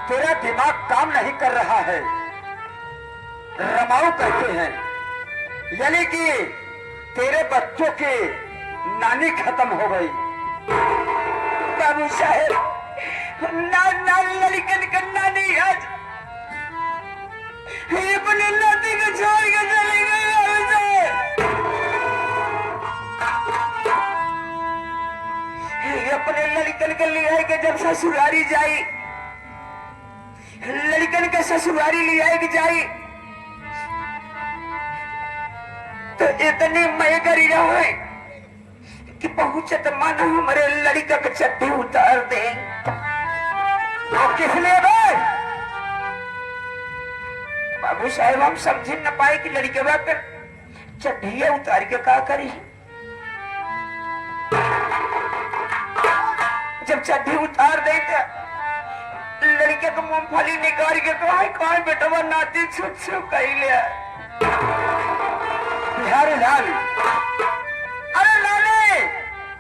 तेरा दिमाग काम नहीं कर रहा है। रमाऊ कहते हैं, यानी कि तेरे बच्चों की नानी खत्म हो गई। बाबू साहेब लड़कन का नानी आज अपने नाती को छोड़ के चले गए। बाबू साहेब अपने लड़कन के लिए के जब ससुरारी जाई, लड़कन के ससुरारी ले आए जाई तो इतनी मैं करी रहा है कि पहुंचत माना हमारे लड़का का चट्टी उतार दे। तो किस लिए भाई? बाबू साहेब हम समझ न पाए कि लड़के पर चट्टिया उतार के क्या करी। जब चट्टी उतार दे तो लड़के को मूंगफली निकाल के कहा बेटवा नाती छुप छुप कही लिया। बिहारी लाल, अरे नानी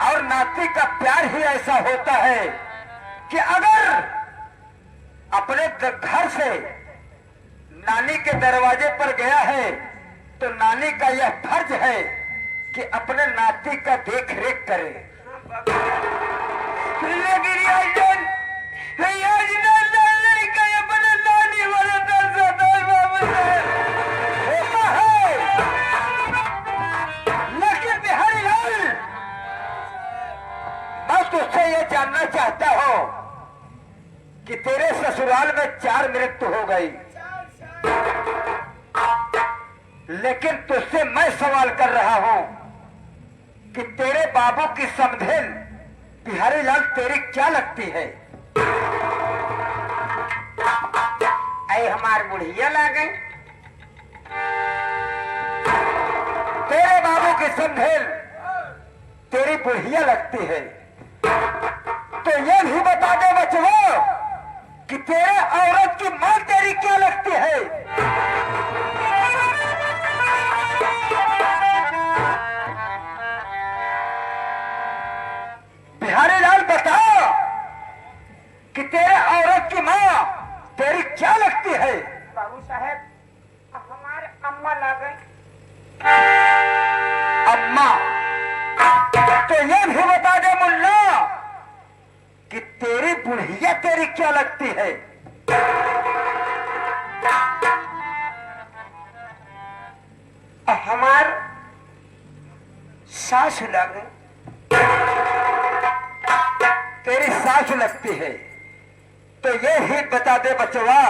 और नाती का प्यार ही ऐसा होता है कि अगर अपने घर से नानी के दरवाजे पर गया है तो नानी का यह फर्ज है कि अपने नाती का देख रेख करे। लेकिन बिहारी लाल, मैं तुझसे यह जानना चाहता हूं कि तेरे ससुराल में 4 मृत्यु हो गई, लेकिन तुझसे मैं सवाल कर रहा हूं कि तेरे बाबू की समधेन बिहारी लाल तेरी क्या लगती है? आई हमार बुढ़िया ला गई। तेरे बाबू की समधेन तेरी बुढ़िया लगती है तो ये भी बता दे बचवा कि तेरे औरत की मां तेरी क्या लगती है? बिहारी लाल बता कि तेरे औरत की मां तेरी क्या लगती है? बाबू साहेब हमारे अम्मा ला गई। अम्मा, तो ये भी बता दे मुन्ना कि तेरी बुढ़िया तेरी क्या लगती है? हमार सास ला गई। तेरी सास लगती है तो ये ही बता दे बचवा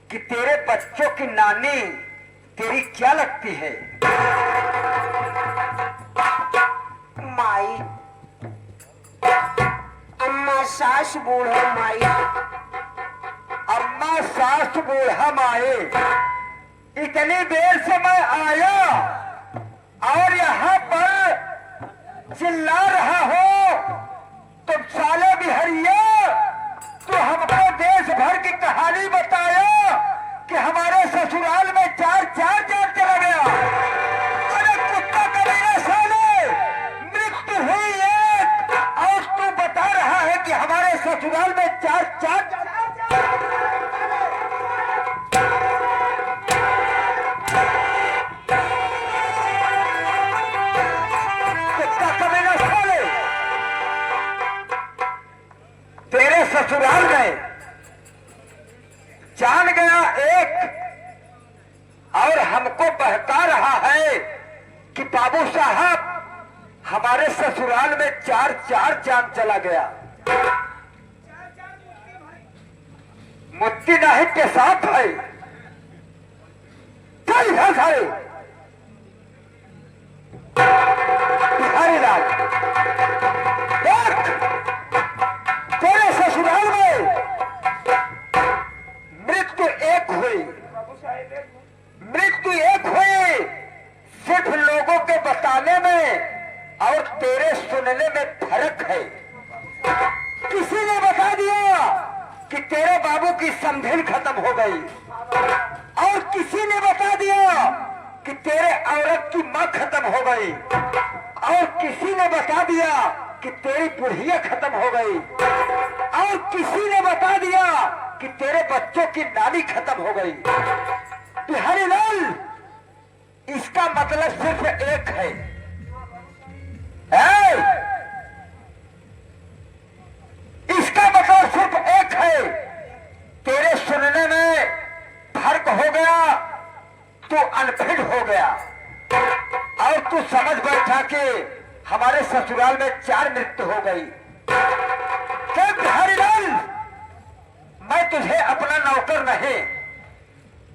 कि तेरे बच्चों की नानी तेरी क्या लगती है? माई अम्मा सास बूढ़ा माई। अम्मा सास बूढ़ा माए, इतनी देर से मैं आया और यहाँ पर चिल्ला रहा हो तो साले बिहरिया तो हमको देश भर की कहानी बताया कि हमारे ससुराल में 4 चला गया। अरे कुत्ता कमीने साले, मृत्यु हुई एक और तू बता रहा है कि हमारे ससुराल में 4 कुत्ता कमीने साले, तेरे ससुराल में जान गया एक और हमको बहका रहा है कि बाबू साहब हमारे ससुराल में 4 चांद चला गया। मुत्ती नाहिद के साथ है। चल सारे बिहारी लाल, देख तेरे ससुराल में मृत्यु एक हुई, मृत्यु एक हुई सिर्फ लोगों के बताने में और तेरे सुनने में फर्क है। किसी ने बता दिया कि तेरे बाबू की समधेन खत्म हो गई और किसी ने बता दिया कि तेरे औरत की मां खत्म हो गई और किसी ने बता दिया कि तेरी बुढ़िया खत्म हो गई और किसी ने बता दिया कि तेरे बच्चों की नानी खत्म हो गई। बिहारी लाल, इसका मतलब सिर्फ एक है। इसका मतलब सिर्फ एक है। तेरे सुनने में फर्क हो गया, तू अनफिट हो गया और तू समझ बैठा कि हमारे ससुराल में 4 मृत्यु हो गई। क्या बिहारी लाल, मैं तुझे अपना नौकर नहीं,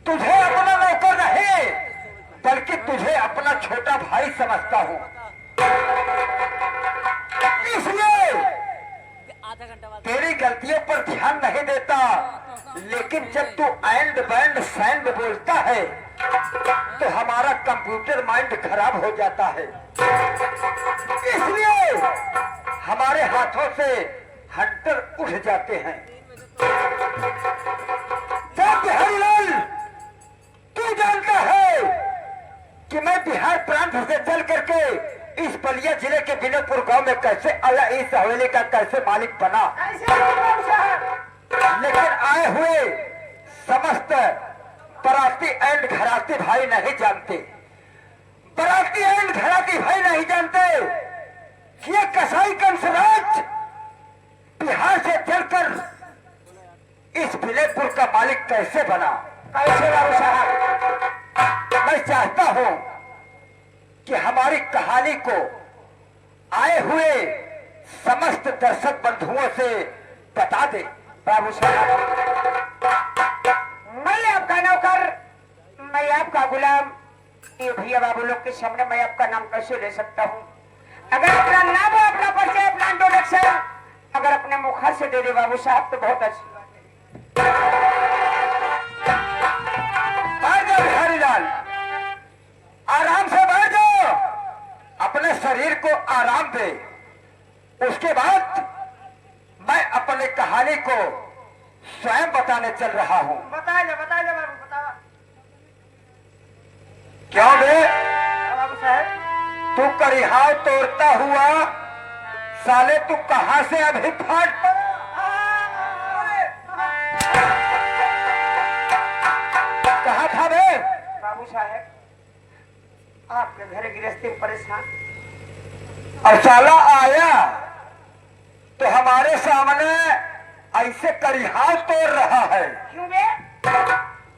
तुझे अपना नौकर नहीं, बल्कि तुझे अपना छोटा भाई समझता हूं। इसलिए तेरी गलतियों पर ध्यान नहीं देता, लेकिन जब तू एंड बैंड सैंड बोलता है तो हमारा कंप्यूटर माइंड खराब हो जाता है। इसलिए हमारे हाथों से हंटर उठ जाते हैं। जब बिहारी लाल, तू जानता है कि मैं बिहार प्रांत से चल करके इस बलिया जिले के विनोदपुर गांव में कैसे आया, इस हवेली का कैसे मालिक बना, लेकिन आए हुए समस्त बराती एंड घराती भाई नहीं जानते, बराती एंड घराती भाई नहीं जानते कि ये कसाई कंसराज बिहार से चलकर इस विनोदपुर का मालिक कैसे बना। कैसे बाबू साहब, मैं चाहता हूं कि हमारी कहानी को आए हुए समस्त दर्शक बंधुओं से बता दे। बाबू साहब, मैं आपका नौकर, मैं आपका गुलाम, ये भैया बाबू लोग के सामने मैं आपका नाम कैसे ले सकता हूँ? अगर अपना नाम हो, अपना परिचय, अपना इंट्रोडक्शन अगर अपने मुखर से दे दे बाबू साहब तो बहुत अच्छी बात है। बिहारी लाल, आराम से बैठ जाओ, अपने शरीर को आराम दे। उसके बाद मैं अपनी कहानी को स्वयं बताने चल रहा हूं। बता ले बाबू, बता। क्यों बे बाबू साहब, तू करिहाव तोड़ता हुआ साले तू कहां से अभी फट कहा था बे? बाबू साहब, आपके घर गृहस्थी में परेशान और साला आया तो हमारे सामने ऐसे करिहाव तोड़ रहा है। क्यों बे?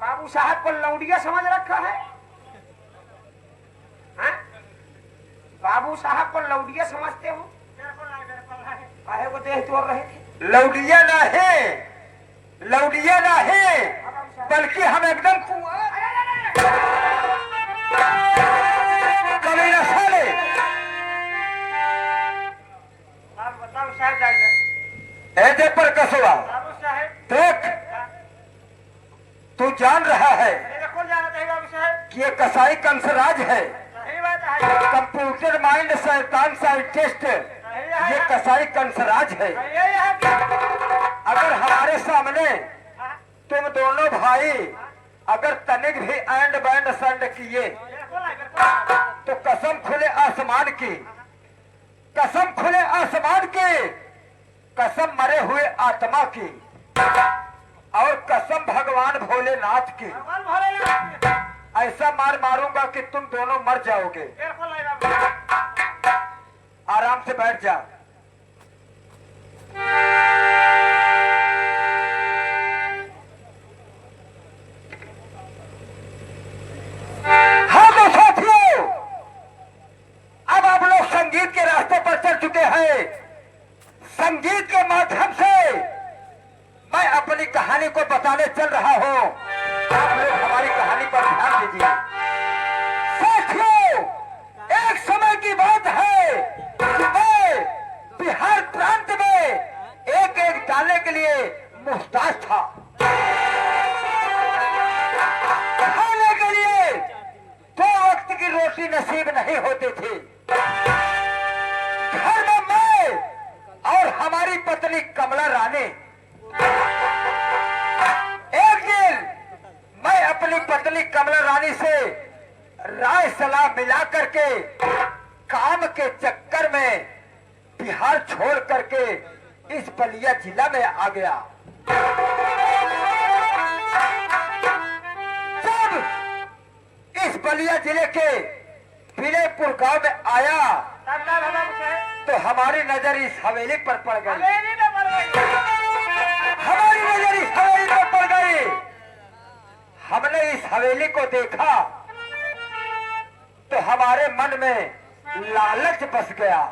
बाबू साहब को लौंडिया समझ रखा है? हाँ? बाबू साहब को लौंडिया समझते हो? काहे को देह तोड़ रहे थे? लौंडिया ना है, लौंडिया ना है, बल्कि हम एकदम कमीना साले। ऐसे पर कसवा देख, तू जान रहा है कि ये कसाई कंसराज है, कंप्यूटर माइंड शैतान साइंटिस्ट, ये कसाई कंसराज है। अगर हमारे सामने तुम दोनों भाई अगर तनिक भी एंड बैंड संड किए तो कसम खुले आसमान की, कसम खुले आसमान की, कसम मरे हुए आत्मा की और कसम भगवान भोलेनाथ की, ऐसा मार मारूंगा कि तुम दोनों मर जाओगे। आराम से बैठ जा। हाँ तो साथियों, अब आप लोग संगीत के रास्ते पर चल चुके हैं। संगीत के माध्यम से मैं अपनी कहानी को बताने चल रहा हूं। आप लोग हमारी कहानी पर ध्यान दीजिए। साथियों, एक समय की बात है कि मैं बिहार प्रांत में एक एक डाले के लिए मुहताज था। खाने के लिए 2 वक्त की रोटी नसीब नहीं होती थी। घर में मैं और हमारी पत्नी कमला रानी, एक दिन मैं अपनी पत्नी कमला रानी से राय सलाह मिला करके काम के चक्कर में बिहार छोड़ करके इस बलिया जिला में आ गया। पूर्णिया जिले के विनयपुर गांव में आया तो हमारी नजर इस हवेली पर पड़ गई। हमारी नजर इस हवेली पर पड़ गई। हमने इस हवेली को देखा तो हमारे मन में लालच बस गया।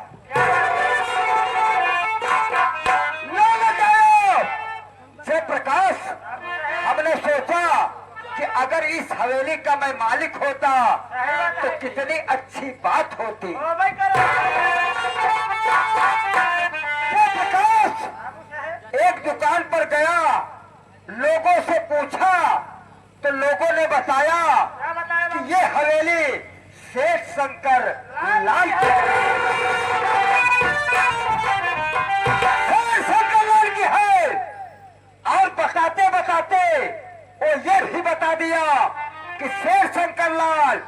जयप्रकाश, हमने सोचा कि अगर इस हवेली का मैं मालिक होता तो कितनी अच्छी बात होती। जयप्रकाश एक दुकान पर गया, लोगों से पूछा तो लोगों ने बताया कि ये हवेली सेठ शंकर लाल की है। और बताते बताते वो ये भी बता दिया कि शेर शंकर लाल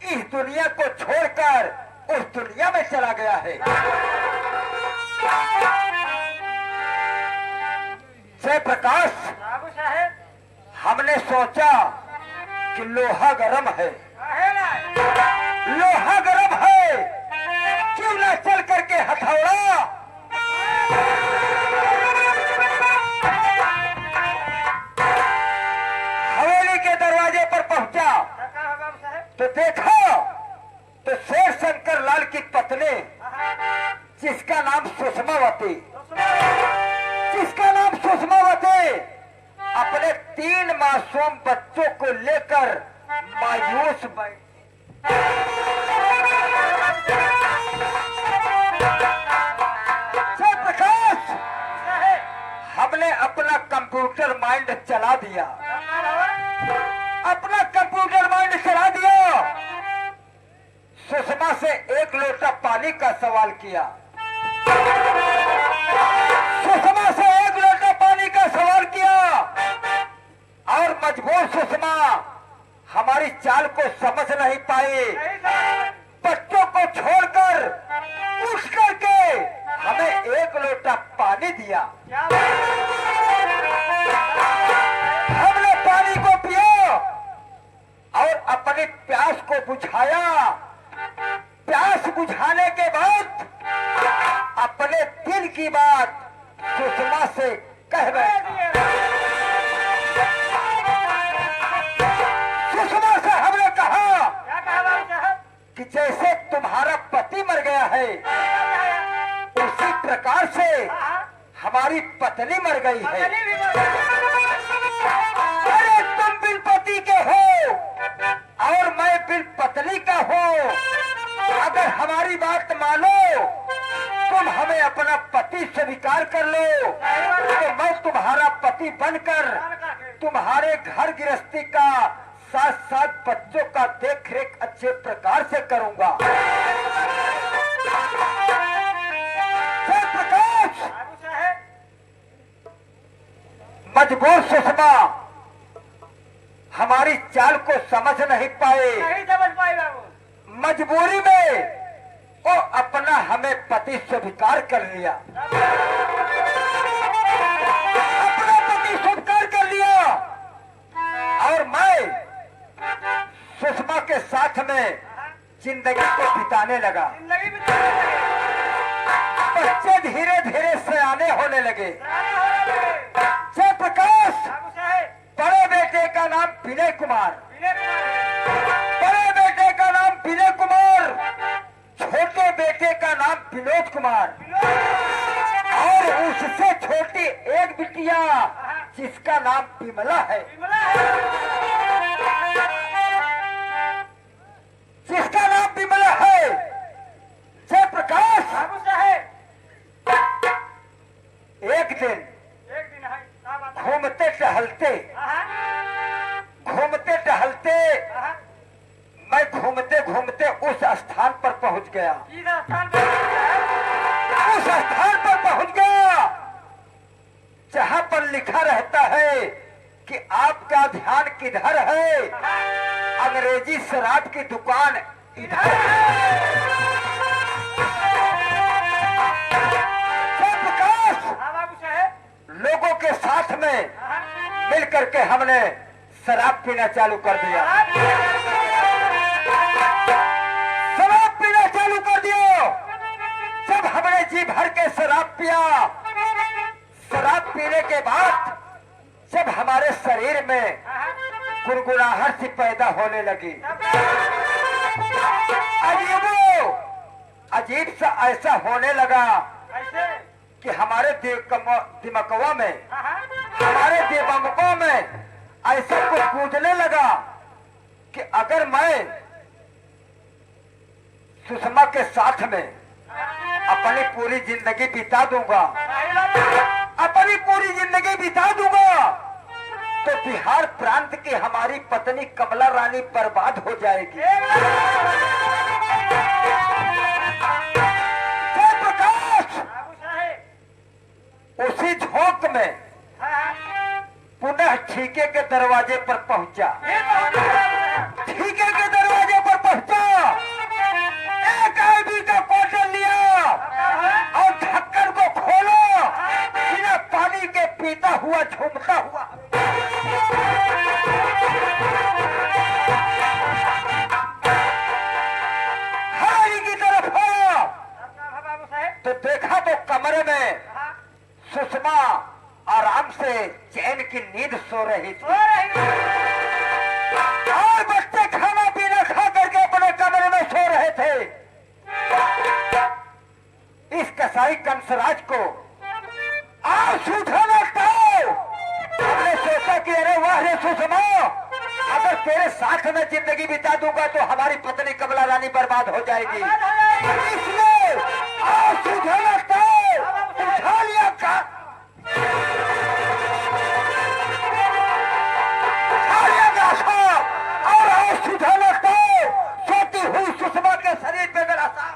इस दुनिया को छोड़कर उस दुनिया में चला गया है। जयप्रकाश, हमने सोचा कि लोहा गरम है, लोहा गरम है, क्यों ना चल करके हथौड़ा हवेली के दरवाजे पर पहुंचा तो देखा तो शेर शंकर लाल की पत्नी जिसका नाम सुषमावती, जिसका नाम सुषमावती अपने 3 मासूम बच्चों को लेकर मायूस जयप्रकाश, हमने अपना कंप्यूटर माइंड चला दिया, अपना कंप्यूटर माइंड चला दिया। सुषमा से 1 लोटा पानी का सवाल किया, सुषमा से 1 लोटा पानी का सवाल किया और मजबूर सुषमा हमारी चाल को समझ नहीं पाई। बच्चों को छोड़कर उठ करके हमें 1 लोटा पानी दिया। हमने पानी को पिया और अपनी प्यास को बुझाया। प्यास बुझाने के बाद अपने दिल की बात सुषमा से कह बैठा। सुषमा से हमने कहा कि जैसे तुम्हारा पति मर गया है उसी प्रकार से हमारी पत्नी मर गई है। अरे तुम बिन पति के हो और मैं बिन पत्नी का हूँ। अगर हमारी बात मानो, तुम हमें अपना पति स्वीकार कर लो तो मैं तुम्हारा पति बनकर तुम्हारे घर गृहस्थी का साथ साथ बच्चों का देख रेख अच्छे प्रकार से करूंगा। जयप्रकाश, मजबूर सुषमा हमारी चाल को समझ नहीं पाए। मजबूरी में वो अपना हमें पति स्वीकार कर लिया, अपना पति स्वीकार कर लिया और मैं सुषमा के साथ में जिंदगी को बिताने लगा। बच्चे धीरे धीरे सयाने होने लगे। जयप्रकाश, बड़े बेटे का नाम विनय कुमार, बड़े बेटे का नाम विनय कुमार, छोटे बेटे का नाम विनोद कुमार और उससे छोटी एक बिटिया जिसका नाम विमला है, जिसका नाम विमला है। जयप्रकाश, एक दिन घूमते टहलते मैं घूमते घूमते उस स्थान पर पहुंच गया। उस स्थान पर पहुंच गया जहां पर लिखा रहता है कि आपका ध्यान किधर है? अंग्रेजी शराब की दुकान इधर। लोगों के साथ में मिल करके हमने शराब पीना चालू कर दिया। जी भर के शराब पिया। शराब पीने के बाद जब हमारे शरीर में गुनगुनाहट सी पैदा होने लगी, अजीब सा ऐसा होने लगा कि हमारे दिमागवा में, हमारे दिमागों में ऐसा कुछ गूंजने लगा कि अगर मैं सुषमा के साथ में अपनी पूरी जिंदगी बिता दूंगा, अपनी पूरी जिंदगी बिता दूंगा, तो बिहार प्रांत की हमारी पत्नी कमला रानी बर्बाद हो जाएगी। जयप्रकाश उसी झोंक में पुनः ठीके के दरवाजे पर पहुंचा। ठीके के दरवाजे पर पहुंचा, एक आईबी का बोतल लिया और ढक्कन को खोला, बिना पानी के पीता हुआ, झूमता हुआ हवाई की तरफ आया तो देखा तो कमरे में सुषमा आराम से चैन की नींद सो रही थी और बच्चे खाना पीना खा करके अपने कमरे में सो रहे थे। इस कसाई कंसराज को आज सूझा लगता है। हमने सोचा कि अरे वाह रे सुषमा, अगर तेरे साथ में जिंदगी बिता दूंगा तो हमारी पत्नी कमला रानी बर्बाद हो जाएगी। इसलिए आज सूझा लगता है, उठा लिया का और आज सूझा लगता है, सोती हुई सुषमा के शरीर पे मेरा सा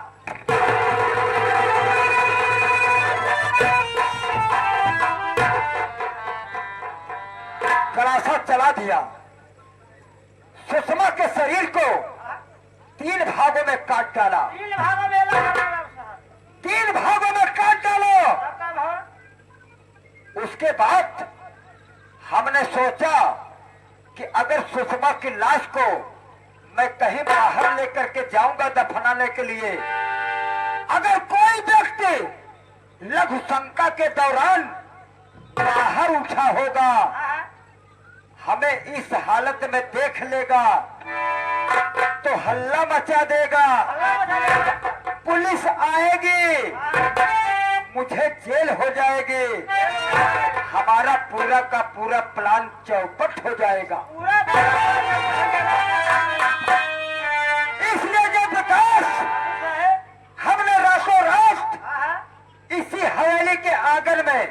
गलासा चला दिया। सुषमा के शरीर को 3 भागों में काट डाला। 3 भागों में काट डालो। उसके बाद हमने सोचा कि अगर सुषमा की लाश को मैं कहीं बाहर लेकर के जाऊंगा दफनाने के लिए, अगर कोई व्यक्ति लघु शंका के दौरान बाहर उठा होगा, हमें इस हालत में देख लेगा तो हल्ला मचा देगा, पुलिस आएगी, मुझे जेल हो जाएगी, हमारा पूरा का पूरा प्लान चौपट हो जाएगा। इसलिए जयप्रकाश हमने रातों रात इसी हवेली के आंगन में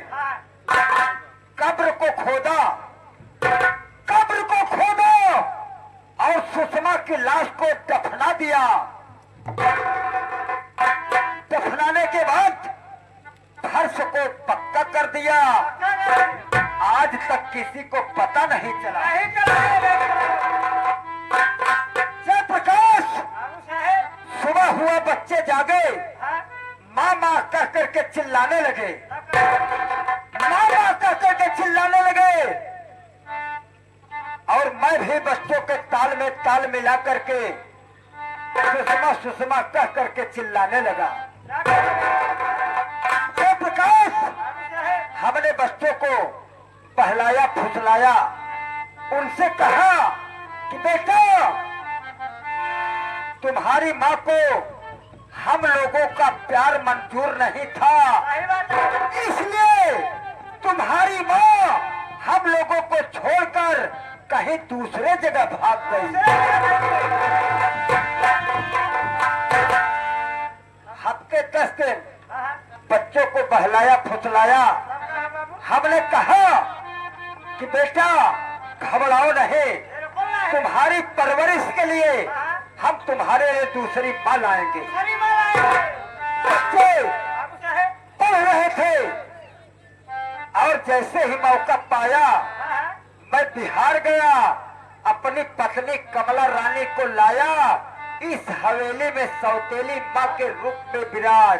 कब्र को खोदा, कब्र को खोदा और सुषमा की लाश को दफना दिया। दफनाने के बाद फर्श को पक्का कर दिया। आज तक किसी को पता नहीं चला। जयप्रकाश सुबह हुआ, बच्चे जागे, माँ माँ कह करके चिल्लाने लगे, माँ माँ कह करके चिल्लाने लगे और मैं भी बच्चों के ताल में ताल मिला करके सुषमा सुषमा कह करके चिल्लाने लगा। जयप्रकाश हमने बच्चों को बहलाया फुसलाया, उनसे कहा कि बेटा तुम्हारी माँ को हम लोगों का प्यार मंजूर नहीं था, इसलिए तुम्हारी माँ हम लोगों को छोड़कर कहीं दूसरे जगह भाग गई। हफ्ते 10 दिन बच्चों को बहलाया फुसलाया। हमने कहा कि बेटा घबराओ नहीं, तुम्हारी परवरिश के लिए हम तुम्हारे लिए दूसरी माँ लाएंगे। बच्चे पढ़ रहे थे और जैसे ही मौका पाया मैं बिहार गया, अपनी पत्नी कमला रानी को लाया, इस हवेली में सौतेली माँ के रूप में विराज।